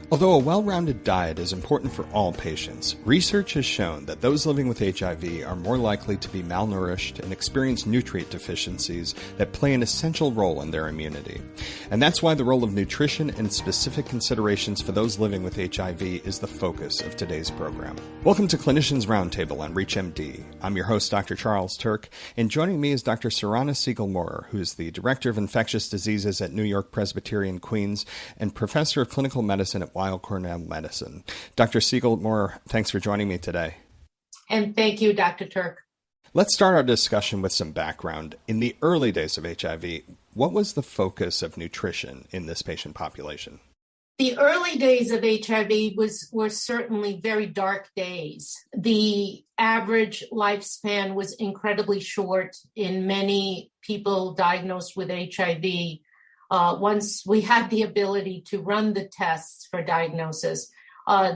Although a well-rounded diet is important for all patients, research has shown that those living with HIV are more likely to be malnourished and experience nutrient deficiencies that play an essential role in their immunity. And that's why the role of nutrition and specific considerations for those living with HIV is the focus of today's program. Welcome to Clinicians Roundtable on ReachMD. I'm your host, Dr. Charles Turck, and joining me is Dr. Sorana Segal-Maurer, who is the Director of Infectious Diseases at York-Presbyterian, Queens, and Professor of Clinical Medicine at Weill Cornell Medicine. Dr. Segal-Maurer, thanks for joining me today. And thank you, Dr. Turck. Let's start our discussion with some background. In the early days of HIV, what was the focus of nutrition in this patient population? The early days of HIV were certainly very dark days. The average lifespan was incredibly short in many people diagnosed with HIV. Once we had the ability to run the tests for diagnosis,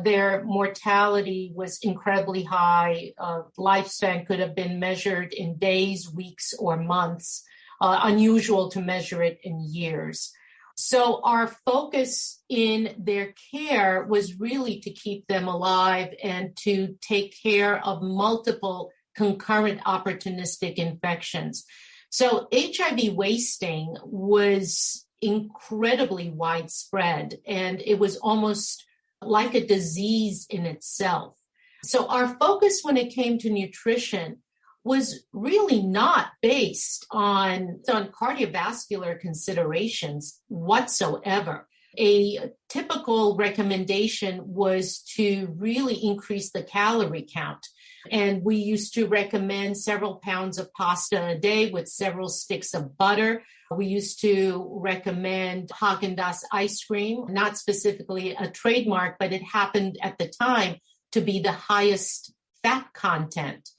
their mortality was incredibly high. Lifespan could have been measured in days, weeks, or months. Unusual to measure it in years. So our focus in their care was really to keep them alive and to take care of multiple concurrent opportunistic infections. So HIV wasting was incredibly widespread, and it was almost like a disease in itself. So our focus when it came to nutrition was really not based on cardiovascular considerations whatsoever. A typical recommendation was to really increase the calorie count. And we used to recommend several pounds of pasta a day with several sticks of butter. We used to recommend Haagen-Dazs ice cream, not specifically a trademark, but it happened at the time to be the highest fat content.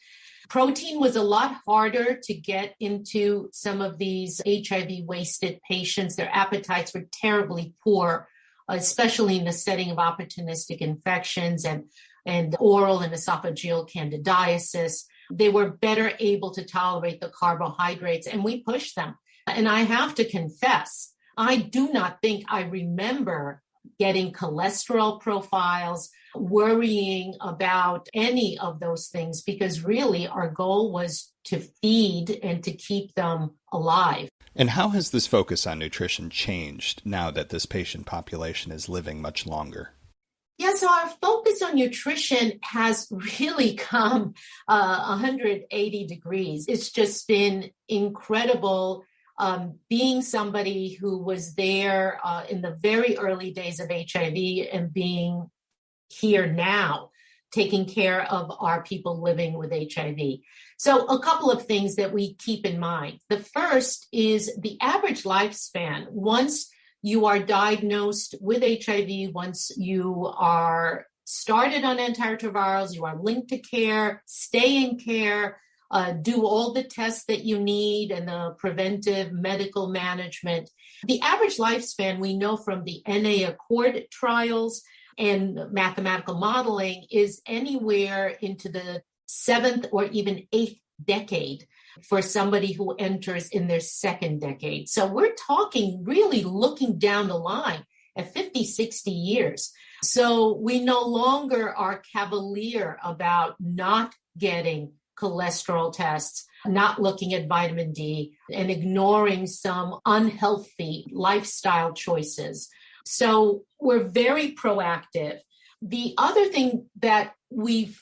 Protein was a lot harder to get into some of these HIV-wasted patients. Their appetites were terribly poor, especially in the setting of opportunistic infections and oral and esophageal candidiasis. They were better able to tolerate the carbohydrates, and we pushed them. And I have to confess, I do not think I remember getting cholesterol profiles, worrying about any of those things, because really our goal was to feed and to keep them alive. And how has this focus on nutrition changed now that this patient population is living much longer? Yeah, so our focus on nutrition has really come 180 degrees. It's just been incredible. Being somebody who was there in the very early days of HIV and being here now, taking care of our people living with HIV. So a couple of things that we keep in mind. The first is the average lifespan. Once you are diagnosed with HIV, once you are started on antiretrovirals, you are linked to care, stay in care, do all the tests that you need and the preventive medical management. The average lifespan we know from the NA Accord trials and mathematical modeling is anywhere into the 7th or even 8th decade for somebody who enters in their 2nd decade. So we're talking really looking down the line at 50, 60 years. So we no longer are cavalier about not getting cholesterol tests, not looking at vitamin D, and ignoring some unhealthy lifestyle choices. So we're very proactive. The other thing that we've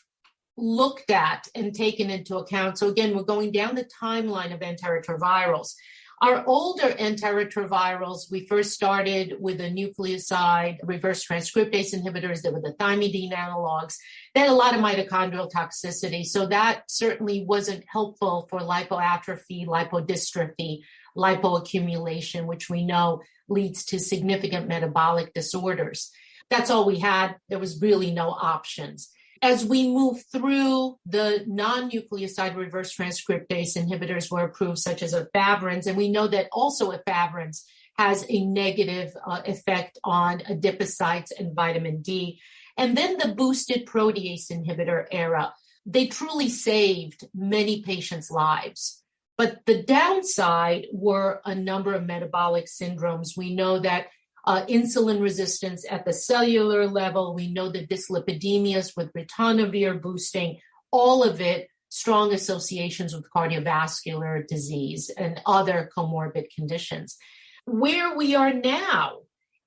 looked at and taken into account, so again, we're going down the timeline of antiretrovirals. Our older antiretrovirals, we first started with a nucleoside reverse transcriptase inhibitors. There were the thymidine analogs. They had a lot of mitochondrial toxicity, so that certainly wasn't helpful for lipoatrophy, lipodystrophy, lipoaccumulation, which we know leads to significant metabolic disorders. That's all we had. There was really no options. As we move through, the non-nucleoside reverse transcriptase inhibitors were approved, such as efavirenz, and we know that also efavirenz has a negative effect on adipocytes and vitamin D. And then the boosted protease inhibitor era, they truly saved many patients' lives. But the downside were a number of metabolic syndromes. We know that insulin resistance at the cellular level. We know the dyslipidemias with ritonavir boosting, all of it strong associations with cardiovascular disease and other comorbid conditions. Where we are now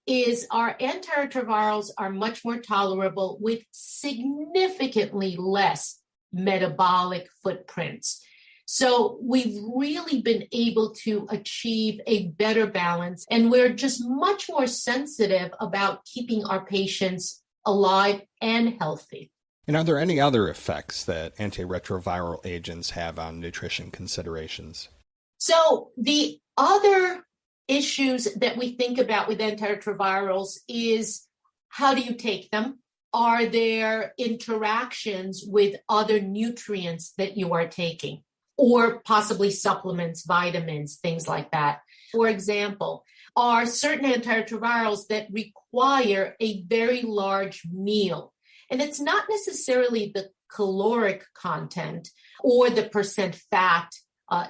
is our antiretrovirals are much more tolerable with significantly less metabolic footprints. So we've really been able to achieve a better balance, and we're just much more sensitive about keeping our patients alive and healthy. And are there any other effects that antiretroviral agents have on nutrition considerations? So the other issues that we think about with antiretrovirals is how do you take them? Are there interactions with other nutrients that you are taking, or possibly supplements, vitamins, things like that? For example, are certain antiretrovirals that require a very large meal? And it's not necessarily the caloric content or the percent fat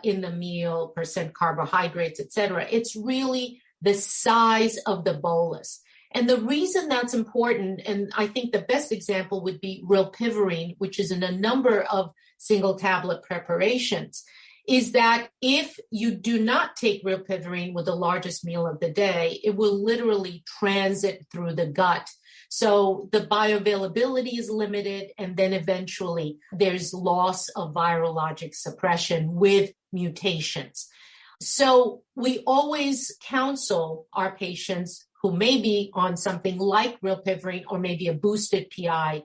in the meal, percent carbohydrates, et cetera. It's really the size of the bolus. And the reason that's important, and I think the best example would be rilpivirine, which is in a number of single tablet preparations, is that if you do not take rilpivirine with the largest meal of the day, it will literally transit through the gut. So the bioavailability is limited, and then eventually there's loss of virologic suppression with mutations. So we always counsel our patients who may be on something like rilpivirine or maybe a boosted PI,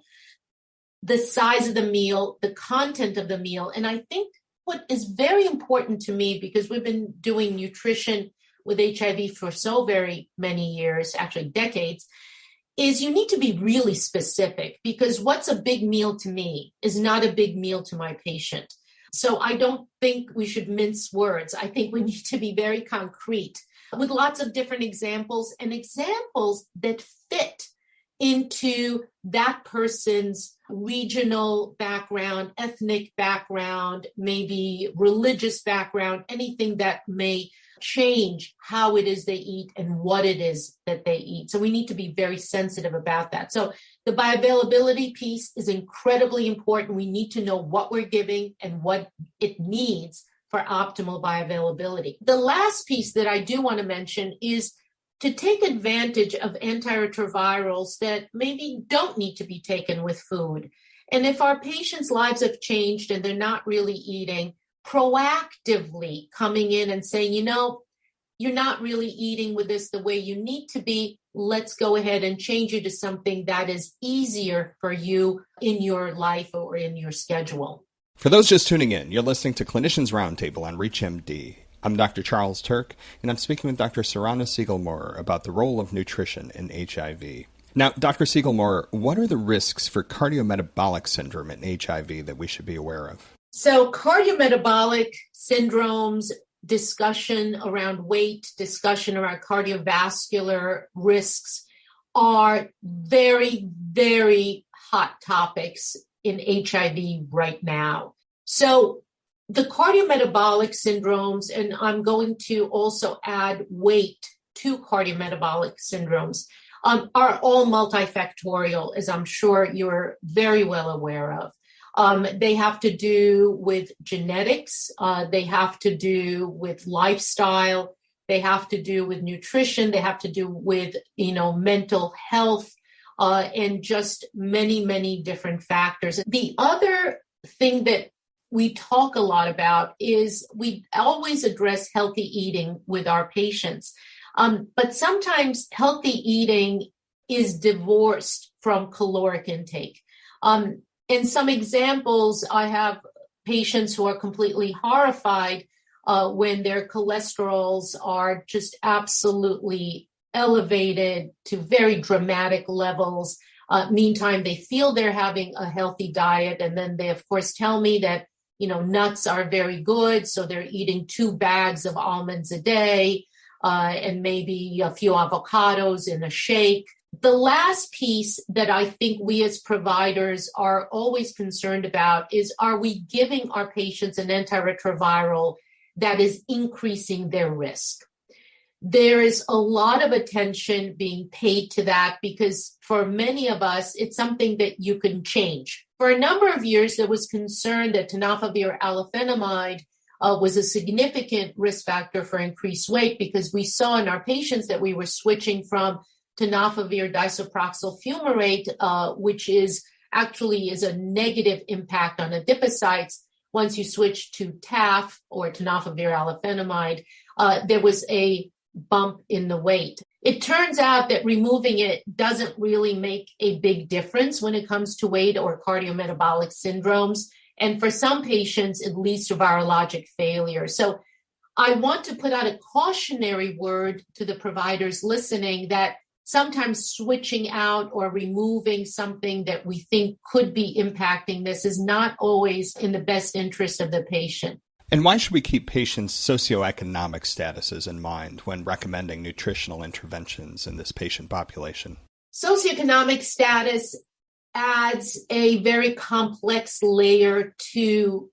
the size of the meal, the content of the meal. And I think what is very important to me, because we've been doing nutrition with HIV for so very many years, actually decades, is you need to be really specific, because what's a big meal to me is not a big meal to my patient. So I don't think we should mince words. I think we need to be very concrete with lots of different examples, and examples that fit into that person's regional background, ethnic background, maybe religious background, anything that may change how it is they eat and what it is that they eat. So we need to be very sensitive about that. So the bioavailability piece is incredibly important. We need to know what we're giving and what it needs for optimal bioavailability. The last piece that I do want to mention is to take advantage of antiretrovirals that maybe don't need to be taken with food. And if our patients' lives have changed and they're not really eating, proactively coming in and saying, you're not really eating with this the way you need to be, let's go ahead and change you to something that is easier for you in your life or in your schedule. For those just tuning in, you're listening to Clinicians Roundtable on ReachMD. I'm Dr. Charles Turck, and I'm speaking with Dr. Sorana Segal-Maurer about the role of nutrition in HIV. Now, Dr. Segal-Maurer, what are the risks for cardiometabolic syndrome in HIV that we should be aware of? So cardiometabolic syndromes, discussion around weight, discussion around cardiovascular risks are very, very hot topics in HIV right now. So the cardiometabolic syndromes, and I'm going to also add weight to cardiometabolic syndromes, are all multifactorial, as I'm sure you're very well aware of. They have to do with genetics. They have to do with lifestyle. They have to do with nutrition. They have to do with, mental health, and just many, many different factors. The other thing that we talk a lot about is we always address healthy eating with our patients. But sometimes healthy eating is divorced from caloric intake. In some examples, I have patients who are completely horrified when their cholesterols are just absolutely elevated to very dramatic levels. Meantime, they feel they're having a healthy diet, and then they, of course, tell me that, nuts are very good, so they're eating 2 bags of almonds a day, and maybe a few avocados in a shake. The last piece that I think we as providers are always concerned about is, are we giving our patients an antiretroviral that is increasing their risk? there is a lot of attention being paid to that because for many of us, it's something that you can change. For a number of years, there was concern that tenofovir alafenamide was a significant risk factor for increased weight because we saw in our patients that we were switching from tenofovir disoproxil fumarate, which is a negative impact on adipocytes. Once you switch to TAF or tenofovir alafenamide, there was a bump in the weight. It turns out that removing it doesn't really make a big difference when it comes to weight or cardiometabolic syndromes. And for some patients, it leads to virologic failure. So I want to put out a cautionary word to the providers listening that sometimes switching out or removing something that we think could be impacting this is not always in the best interest of the patient. And why should we keep patients' socioeconomic statuses in mind when recommending nutritional interventions in this patient population? Socioeconomic status adds a very complex layer to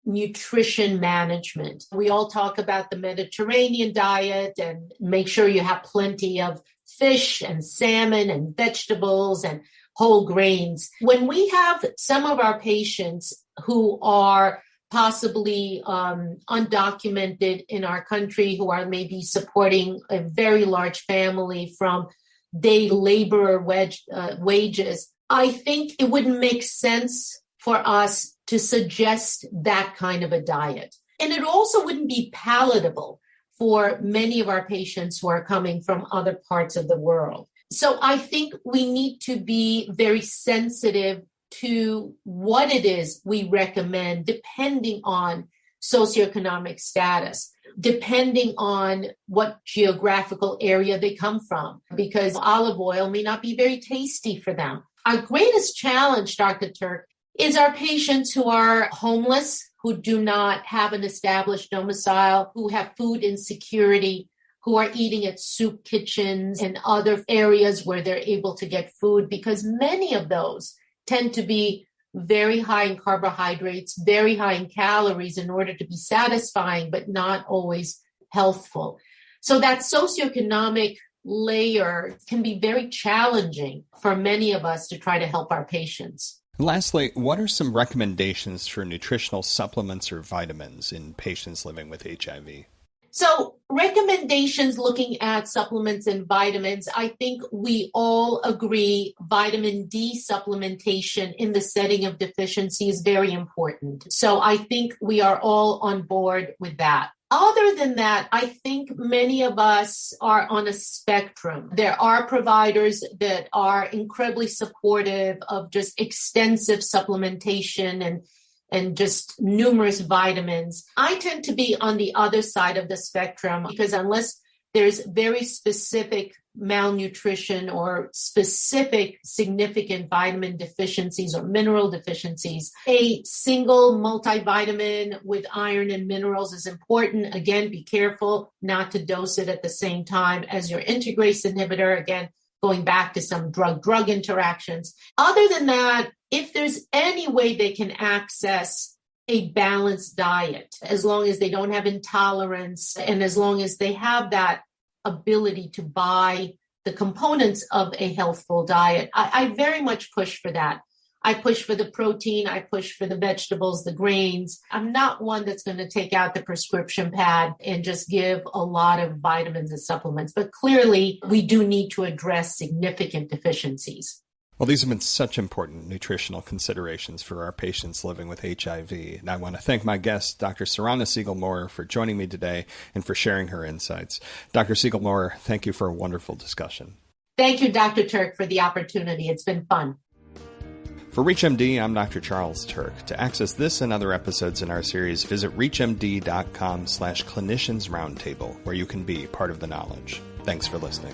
nutrition management. We all talk about the Mediterranean diet and make sure you have plenty of fish and salmon and vegetables and whole grains. When we have some of our patients who are possibly undocumented in our country, who are maybe supporting a very large family from day laborer wages, I think it wouldn't make sense for us to suggest that kind of a diet. And it also wouldn't be palatable for many of our patients who are coming from other parts of the world. So I think we need to be very sensitive to what it is we recommend, depending on socioeconomic status, depending on what geographical area they come from, because olive oil may not be very tasty for them. Our greatest challenge, Dr. Turck, is our patients who are homeless, who do not have an established domicile, who have food insecurity, who are eating at soup kitchens and other areas where they're able to get food, because many of those tend to be very high in carbohydrates, very high in calories in order to be satisfying, but not always healthful. So that socioeconomic layer can be very challenging for many of us to try to help our patients. Lastly, what are some recommendations for nutritional supplements or vitamins in patients living with HIV? So recommendations looking at supplements and vitamins, I think we all agree vitamin D supplementation in the setting of deficiency is very important. So I think we are all on board with that. Other than that, I think many of us are on a spectrum. There are providers that are incredibly supportive of just extensive supplementation and just numerous vitamins. I tend to be on the other side of the spectrum because unless there's very specific malnutrition or specific significant vitamin deficiencies or mineral deficiencies, a single multivitamin with iron and minerals is important. Again, be careful not to dose it at the same time as your integrase inhibitor. Again, going back to some drug-drug interactions. Other than that, if there's any way they can access a balanced diet, as long as they don't have intolerance and as long as they have that ability to buy the components of a healthful diet, I very much push for that. I push for the protein, I push for the vegetables, the grains. I'm not one that's going to take out the prescription pad and just give a lot of vitamins and supplements. But clearly, we do need to address significant deficiencies. Well, these have been such important nutritional considerations for our patients living with HIV. And I want to thank my guest, Dr. Sorana Segal-Maurer, for joining me today and for sharing her insights. Dr. Segal-Maurer, thank you for a wonderful discussion. Thank you, Dr. Turck, for the opportunity. It's been fun. For ReachMD, I'm Dr. Charles Turck. To access this and other episodes in our series, visit reachmd.com/cliniciansroundtable, where you can be part of the knowledge. Thanks for listening.